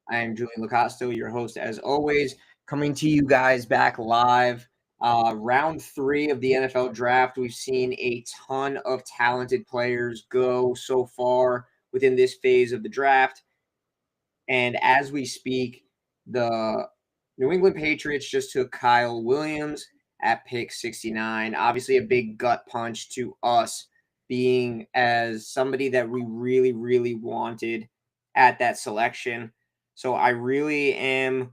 I am Julian Lacosto, your host as always, coming to you guys back live. Round three of the NFL draft. We've seen a ton of talented players go so far within this phase of the draft. And as we speak, the New England Patriots just took Kyle Williams at pick 69. Obviously, a big gut punch to us, being as somebody that we really, really wanted at that selection. So I really am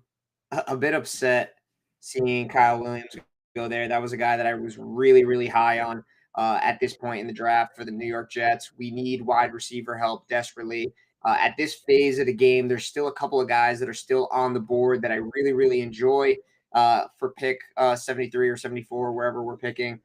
a bit upset seeing Kyle Williams go there. That was a guy that I was really, really high on at this point in the draft for the New York Jets. We need wide receiver help desperately. At this phase of the game, there's still a couple of guys that are still on the board that I really, really enjoy for pick 73 or 74, wherever we're picking.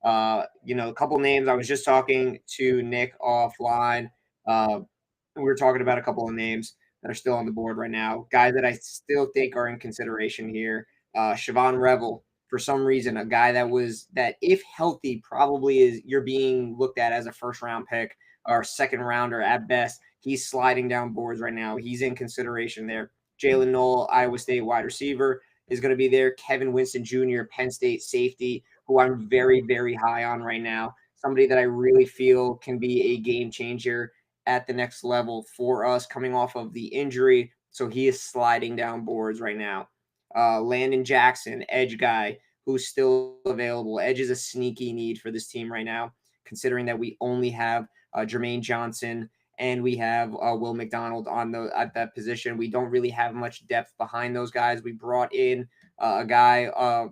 A couple names. I was just talking to Nick offline. We were talking about a couple of names that are still on the board right now. Guys that I still think are in consideration here. Siobhan Revel, for some reason, a guy that if healthy, probably is you're being looked at as a first round pick or second rounder at best. He's sliding down boards right now. He's in consideration there. Jalen Knoll, Iowa State wide receiver, is going to be there. Kevin Winston Jr., Penn State safety, who I'm very, very high on right now. Somebody that I really feel can be a game changer at the next level for us coming off of the injury. So he is sliding down boards right now. Landon Jackson, edge guy, who's still available. Edge is a sneaky need for this team right now, considering that we only have Jermaine Johnson and we have Will McDonald at that position. We don't really have much depth behind those guys. We brought in a guy.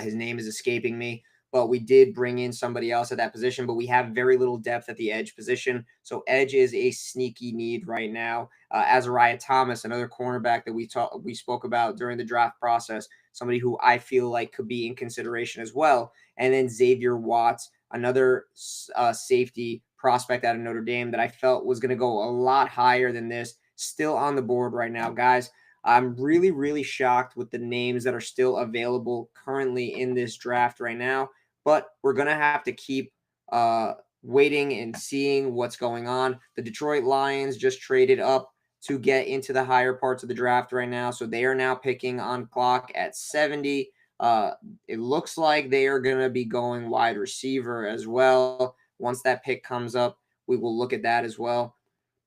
His name is escaping me, but we did bring in somebody else at that position. But we have very little depth at the edge position, so edge is a sneaky need right now. Azariah Thomas, another cornerback that we spoke about during the draft process, somebody who I feel like could be in consideration as well. And then Xavier Watts, another safety prospect out of Notre Dame that I felt was going to go a lot higher than this, still on the board right now, guys. I'm really, really shocked with the names that are still available currently in this draft right now. But we're going to have to keep waiting and seeing what's going on. The Detroit Lions just traded up to get into the higher parts of the draft right now. So they are now picking on clock at 70. It looks like they are going to be going wide receiver as well. Once that pick comes up, we will look at that as well.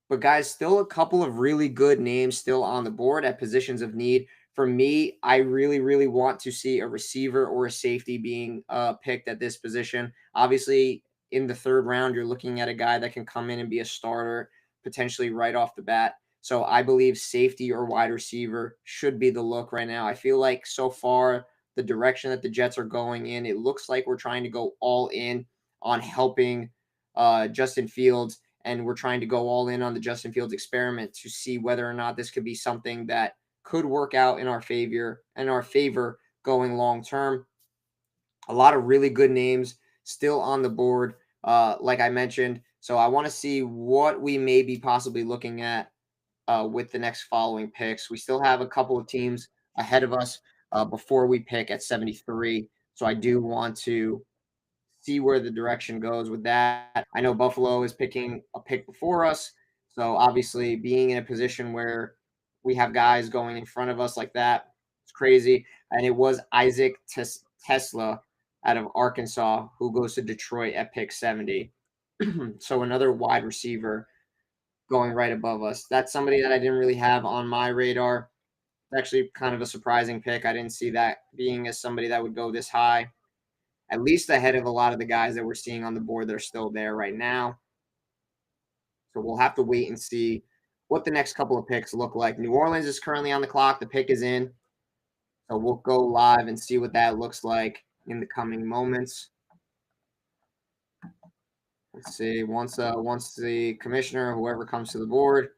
But guys, still a couple of really good names still on the board at positions of need. For me, I really, really want to see a receiver or a safety being picked at this position. Obviously, in the third round, you're looking at a guy that can come in and be a starter potentially right off the bat. So I believe safety or wide receiver should be the look right now. I feel like so far, the direction that the Jets are going in, it looks like we're trying to go all in on helping Justin Fields, and we're trying to go all in on the Justin Fields experiment to see whether or not this could be something that could work out in our favor going long term. A lot of really good names still on the board, like I mentioned. So I want to see what we may be possibly looking at with the next following picks. We still have a couple of teams ahead of us before we pick at 73. So I do want to see where the direction goes with that. I know Buffalo is picking a pick before us. So obviously being in a position where we have guys going in front of us like that, it's crazy. And it was Isaac Tesla out of Arkansas who goes to Detroit at pick 70. So another wide receiver going right above us. That's somebody that I didn't really have on my radar. It's actually kind of a surprising pick. I didn't see that being as somebody that would go this high, at least ahead of a lot of the guys that we're seeing on the board that are still there right now. So we'll have to wait and see what the next couple of picks look like. New Orleans is currently on the clock. The pick is in. So we'll go live and see what that looks like in the coming moments. Let's see. Once the commissioner, whoever comes to the board,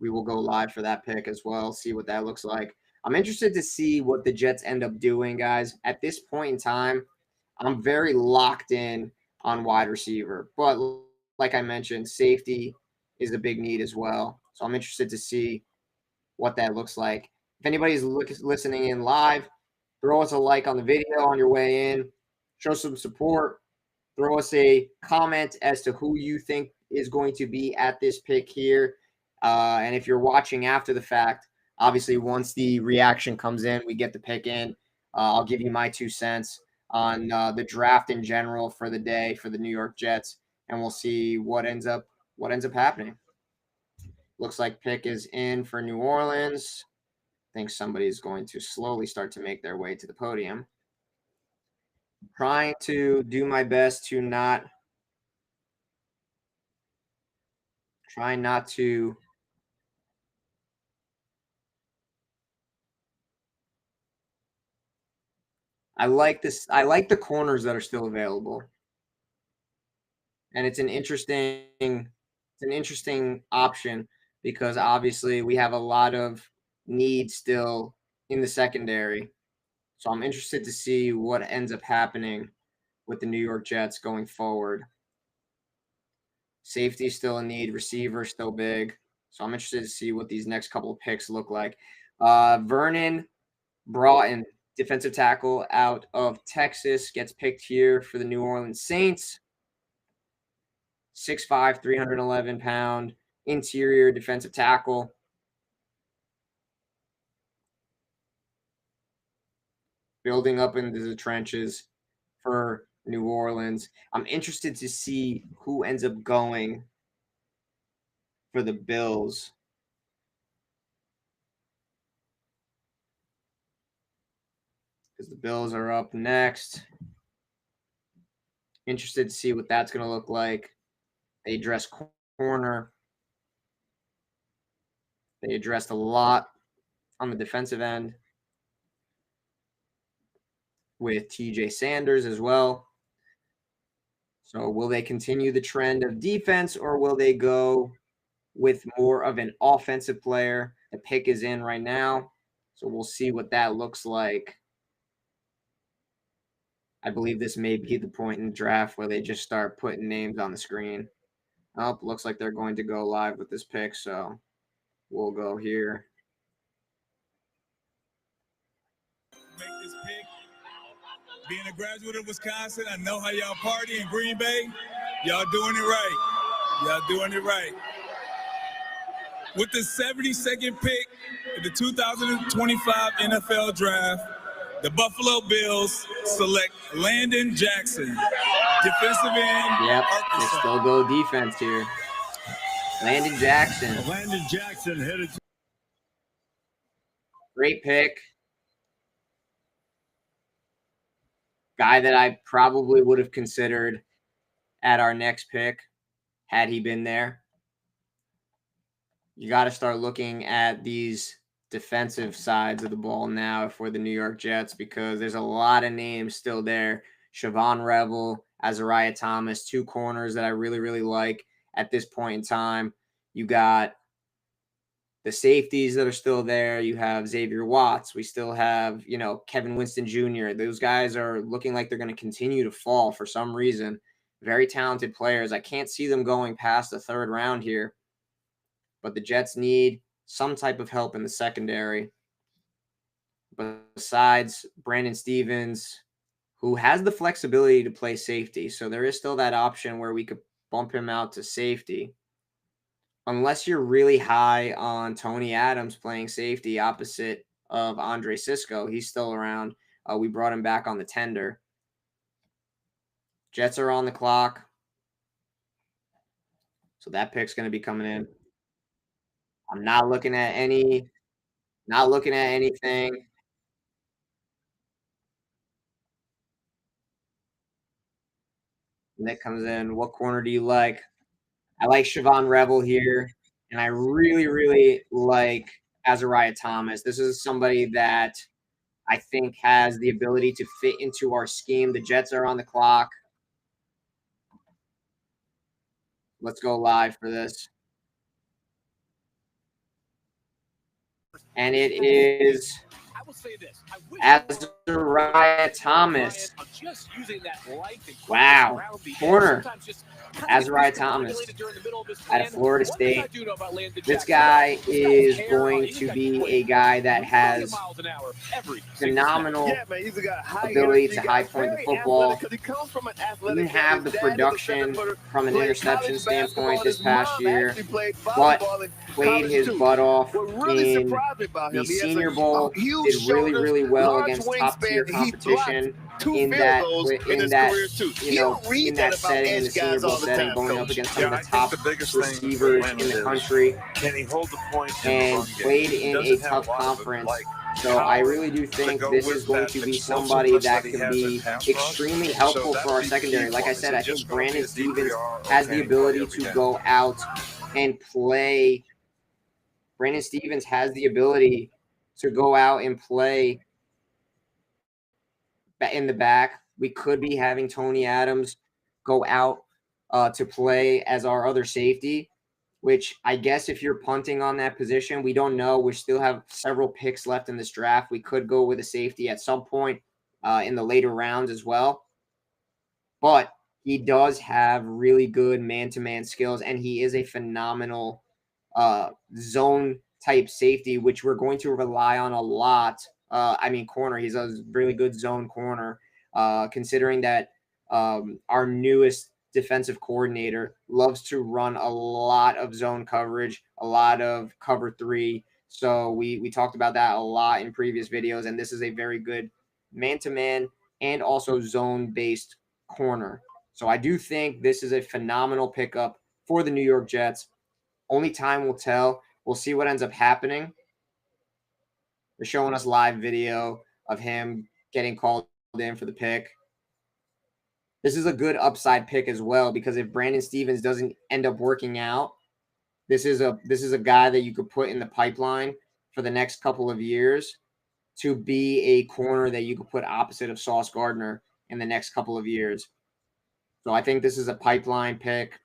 we will go live for that pick as well, see what that looks like. I'm interested to see what the Jets end up doing, guys. At this point in time, I'm very locked in on wide receiver. But like I mentioned, safety is a big need as well. So I'm interested to see what that looks like. If anybody's listening in live, throw us a like on the video on your way in. Show some support. Throw us a comment as to who you think is going to be at this pick here. And if you're watching after the fact, obviously once the reaction comes in, we get the pick in. I'll give you my 2 cents on the draft in general for the day for the New York Jets, and we'll see what ends up happening. Looks like pick is in for New Orleans. I think somebody's going to slowly start to make their way to the podium. Trying to do my best to try not to I like this. I like the corners that are still available. And it's an interesting option because obviously we have a lot of need still in the secondary. So I'm interested to see what ends up happening with the New York Jets going forward. Safety still a need, receiver still big. So I'm interested to see what these next couple of picks look like. Vernon Broughton, defensive tackle out of Texas, gets picked here for the New Orleans Saints. 6'5", 311-pound interior defensive tackle. Building up into the trenches for New Orleans. I'm interested to see who ends up going for the Bills. Because the Bills are up next. Interested to see what that's going to look like. They address corner. They addressed a lot on the defensive end with TJ Sanders as well. So will they continue the trend of defense or will they go with more of an offensive player? The pick is in right now. So we'll see what that looks like. I believe this may be the point in the draft where they just start putting names on the screen. Oh, looks like they're going to go live with this pick, so we'll go here. Make this pick. Being a graduate of Wisconsin, I know how y'all party in Green Bay. Y'all doing it right. Y'all doing it right. With the 72nd pick in the 2025 NFL Draft, the Buffalo Bills select Landon Jackson, defensive end. Yep, they still go defense here. Landon Jackson. Landon Jackson headed to Great pick. Guy that I probably would have considered at our next pick had he been there. You got to start looking at these defensive sides of the ball now for the New York Jets because there's a lot of names still there. Siobhan Revel, Azariah Thomas, two corners that I really, really like at this point in time. You got the safeties that are still there. You have Xavier Watts. We still have, Kevin Winston Jr. Those guys are looking like they're going to continue to fall for some reason. Very talented players. I can't see them going past the third round here. But the Jets need some type of help in the secondary. Besides Brandon Stephens, who has the flexibility to play safety. So there is still that option where we could bump him out to safety. Unless you're really high on Tony Adams playing safety opposite of Andre Cisco. He's still around. We brought him back on the tender. Jets are on the clock. So that pick's going to be coming in. I'm not looking at anything. Nick comes in. What corner do you like? I like Siobhan Revel here, and I really, really like Azariah Thomas. This is somebody that I think has the ability to fit into our scheme. The Jets are on the clock. Let's go live for this. And it is Azariah Thomas. Wow. Corner. Azariah Thomas out of Florida State. This guy is going to be a guy that has phenomenal ability to high point the football. Didn't have the production from an interception standpoint this past year, but played his butt off in the Senior Bowl. Did really, really well against top-tier competition in that setting, in the Senior Bowl setting, going up against some of the top receivers in the country, and played in a tough conference. So I really do think this is going to be somebody that can be extremely helpful for our secondary. Like I said, I think Brandon Stephens has the ability to go out and play. Brandon Stephens has the ability to go out and play in the back. We could be having Tony Adams go out to play as our other safety, which I guess if you're punting on that position, we don't know. We still have several picks left in this draft. We could go with a safety at some point in the later rounds as well. But he does have really good man-to-man skills, and he is a phenomenal zone-type safety, which we're going to rely on a lot. Corner. He's a really good zone corner, considering that our newest defensive coordinator loves to run a lot of zone coverage, a lot of cover 3. So we talked about that a lot in previous videos, and this is a very good man-to-man and also zone-based corner. So I do think this is a phenomenal pickup for the New York Jets. Only time will tell. We'll see what ends up happening. They're showing us live video of him getting called in for the pick. This is a good upside pick as well, because if Brandon Stephens doesn't end up working out, this is a guy that you could put in the pipeline for the next couple of years to be a corner that you could put opposite of Sauce Gardner in the next couple of years. So I think this is a pipeline pick.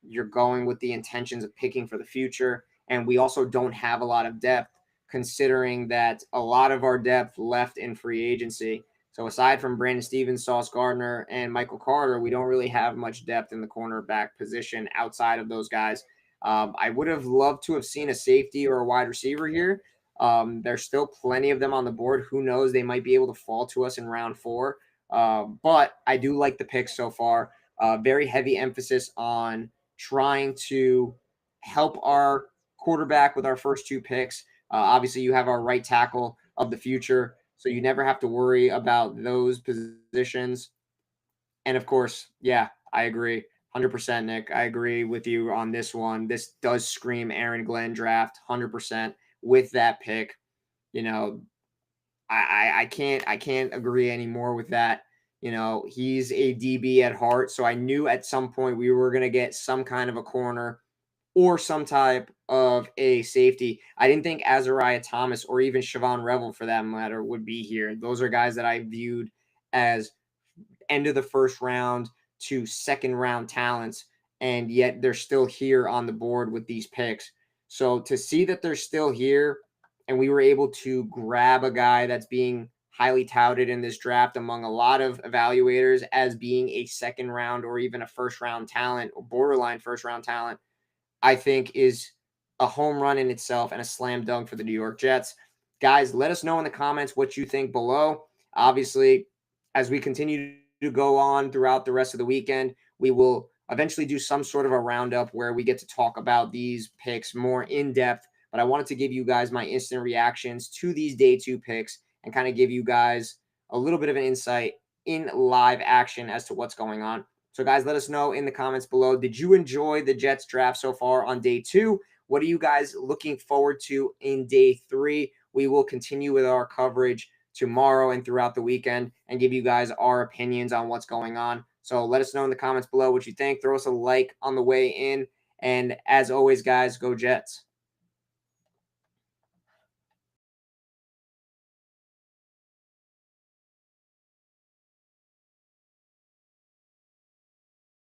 You're going with the intentions of picking for the future, and we also don't have a lot of depth, considering that a lot of our depth left in free agency. So aside from Brandon Stephens, Sauce Gardner, and Michael Carter, we don't really have much depth in the cornerback position outside of those guys. I would have loved to have seen a safety or a wide receiver here. There's still plenty of them on the board. Who knows? They might be able to fall to us in round 4. But I do like the picks so far. Very heavy emphasis on trying to help our quarterback with our first 2 picks. Obviously, you have our right tackle of the future, so you never have to worry about those positions. And, of course, yeah, I agree. 100%, Nick. I agree with you on this one. This does scream Aaron Glenn draft 100% with that pick. You know, I can't agree anymore with that. You know, he's a DB at heart, so I knew at some point we were going to get some kind of a corner or some type of a safety. I didn't think Azariah Thomas or even Siobhan Revel, for that matter, would be here. Those are guys that I viewed as end of the first round to second round talents, and yet they're still here on the board with these picks. So to see that they're still here and we were able to grab a guy that's being highly touted in this draft among a lot of evaluators as being a second round or even a first round talent or borderline first round talent, I think is a home run in itself and a slam dunk for the New York Jets. Guys, let us know in the comments what you think below. Obviously, as we continue to go on throughout the rest of the weekend, we will eventually do some sort of a roundup where we get to talk about these picks more in depth. But I wanted to give you guys my instant reactions to these day 2 picks and kind of give you guys a little bit of an insight in live action as to what's going on. So, guys, let us know in the comments below. Did you enjoy the Jets draft so far on day 2? What are you guys looking forward to in day 3? We will continue with our coverage tomorrow and throughout the weekend and give you guys our opinions on what's going on. So let us know in the comments below what you think. Throw us a like on the way in. And as always, guys, go Jets.